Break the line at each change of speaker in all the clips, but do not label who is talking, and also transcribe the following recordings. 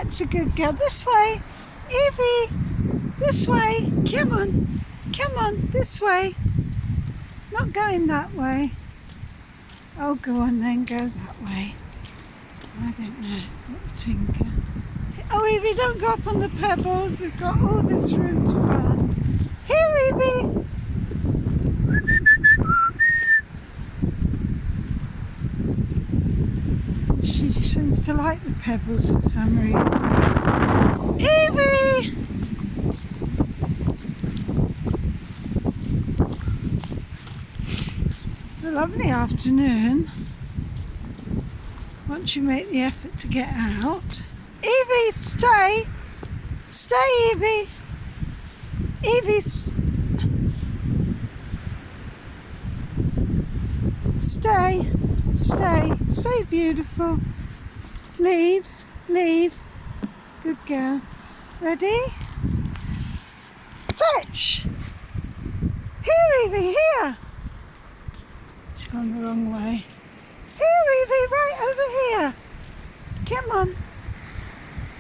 That's a good girl. This way. Evie. This way. Come on. Come on. This way. Not going that way. Oh, go on then. Go that way. I don't know. Little tinker. Oh, Evie, don't go up on the pebbles. We've got all this room to run. Here, Evie. She seems to like the pebbles for some reason. Evie! A lovely afternoon. Once you make the effort to get out. Evie, stay! Stay, Evie! Evie, stay! Stay! Stay, beautiful! Leave! Leave! Good girl. Ready? Fetch! Here, Evie, here! She's gone the wrong way. Here, Evie, right over here! Come on!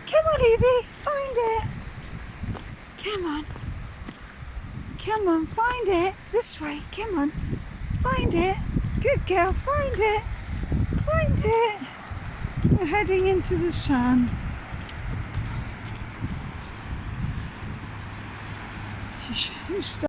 Come on, Evie, find it. Come on. Come on, find it. This way, come on. Find it. Good girl, find it. Find it. We're heading into the sun. You